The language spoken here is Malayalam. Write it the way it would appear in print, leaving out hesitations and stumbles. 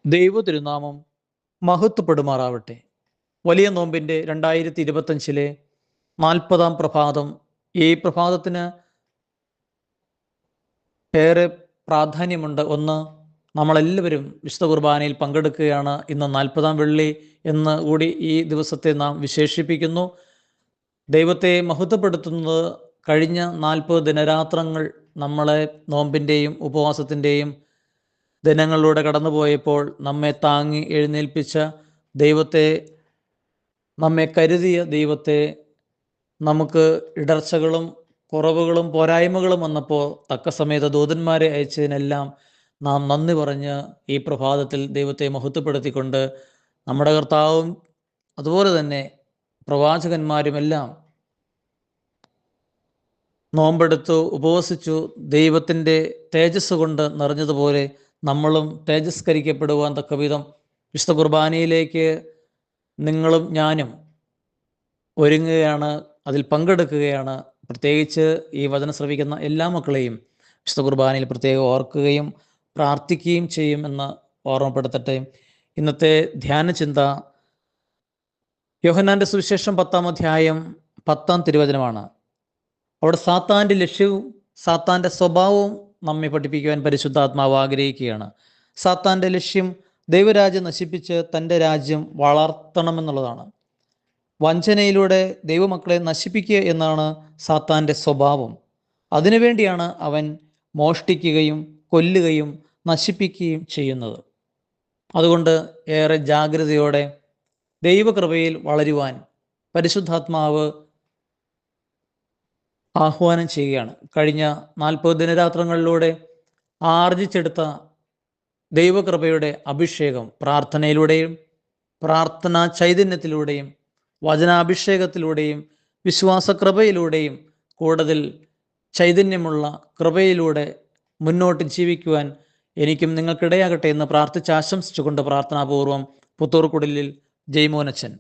ദൈവ തിരുനാമം മഹത്വപ്പെടുമാറാവട്ടെ. വലിയ നോമ്പിൻ്റെ 2025 40-ാം പ്രഭാതം. ഈ പ്രഭാതത്തിന് ഏറെ പ്രാധാന്യമുണ്ട്. ഒന്ന്, നമ്മളെല്ലാവരും വിശുദ്ധ കുർബാനയിൽ പങ്കെടുക്കുകയാണ്. ഇന്ന് 40-ാം വെള്ളി എന്ന് കൂടി ഈ ദിവസത്തെ നാം വിശേഷിപ്പിക്കുന്നു. ദൈവത്തെ മഹത്വപ്പെടുത്തുന്നത് കഴിഞ്ഞ 40 ദിനരാത്രങ്ങൾ നമ്മളെ നോമ്പിൻ്റെയും ഉപവാസത്തിൻ്റെയും ദിനങ്ങളിലൂടെ കടന്നുപോയപ്പോൾ നമ്മെ താങ്ങി എഴുന്നേൽപ്പിച്ച ദൈവത്തെ, നമ്മെ കരുതിയ ദൈവത്തെ, നമുക്ക് ഇടർച്ചകളും കുറവുകളും പോരായ്മകളും വന്നപ്പോൾ തക്ക സമയത്ത് ദൂതന്മാരെ അയച്ചതിനെല്ലാം നാം നന്ദി പറഞ്ഞ് ഈ പ്രഭാതത്തിൽ ദൈവത്തെ മഹത്വപ്പെടുത്തിക്കൊണ്ട് നമ്മുടെ കർത്താവും അതുപോലെ തന്നെ പ്രവാചകന്മാരുമെല്ലാം നോമ്പെടുത്തു, ഉപവസിച്ചു, ദൈവത്തിൻ്റെ തേജസ് കൊണ്ട് നിറഞ്ഞതുപോലെ നമ്മളും തേജസ്കരിക്കപ്പെടുവാൻ തക്കവിധം വിശുദ്ധ കുർബാനയിലേക്ക് നിങ്ങളും ഞാനും ഒരുങ്ങുകയാണ്, അതിൽ പങ്കെടുക്കുകയാണ്. പ്രത്യേകിച്ച് ഈ വചനം ശ്രവിക്കുന്ന എല്ലാ മക്കളെയും വിശുദ്ധ കുർബാനയിൽ പ്രത്യേകം ഓർക്കുകയും പ്രാർത്ഥിക്കുകയും ചെയ്യും എന്ന് ഓർമ്മപ്പെടുത്തട്ടെ. ഇന്നത്തെ ധ്യാന ചിന്ത യോഹന്നാൻ്റെ സുവിശേഷം 10-ാം അധ്യായം 10-ാം തിരുവചനമാണ്. അവിടെ സാത്താൻ്റെ ലക്ഷ്യവും സാത്താൻ്റെ സ്വഭാവവും നമ്മെ പഠിപ്പിക്കുവാൻ പരിശുദ്ധാത്മാവ് ആഗ്രഹിക്കുകയാണ്. സാത്താൻ്റെ ലക്ഷ്യം ദൈവരാജ്യം നശിപ്പിച്ച് തൻ്റെ രാജ്യം വളർത്തണമെന്നുള്ളതാണ്. വഞ്ചനയിലൂടെ ദൈവമക്കളെ നശിപ്പിക്കുക എന്നാണ് സാത്താൻ്റെ സ്വഭാവം. അതിനുവേണ്ടിയാണ് അവൻ മോഷ്ടിക്കുകയും കൊല്ലുകയും നശിപ്പിക്കുകയും ചെയ്യുന്നത്. അതുകൊണ്ട് ഏറെ ജാഗ്രതയോടെ ദൈവകൃപയിൽ വളരുവാൻ പരിശുദ്ധാത്മാവ് ആഹ്വാനം ചെയ്യുകയാണ്. കഴിഞ്ഞ 40 ദിനരാത്രങ്ങളിലൂടെ ആർജിച്ചെടുത്ത ദൈവകൃപയുടെ അഭിഷേകം പ്രാർത്ഥനയിലൂടെയും പ്രാർത്ഥനാ ചൈതന്യത്തിലൂടെയും വചനാഭിഷേകത്തിലൂടെയും വിശ്വാസകൃപയിലൂടെയും കൂടുതൽ ചൈതന്യമുള്ള കൃപയിലൂടെ മുന്നോട്ട് ജീവിക്കുവാൻ എനിക്കും നിങ്ങൾക്കിടയാകട്ടെ എന്ന് പ്രാർത്ഥിച്ച് ആശംസിച്ചുകൊണ്ട് പ്രാർത്ഥനാപൂർവം പുത്തൂർക്കുടലിൽ ജയ്മോനച്ചൻ.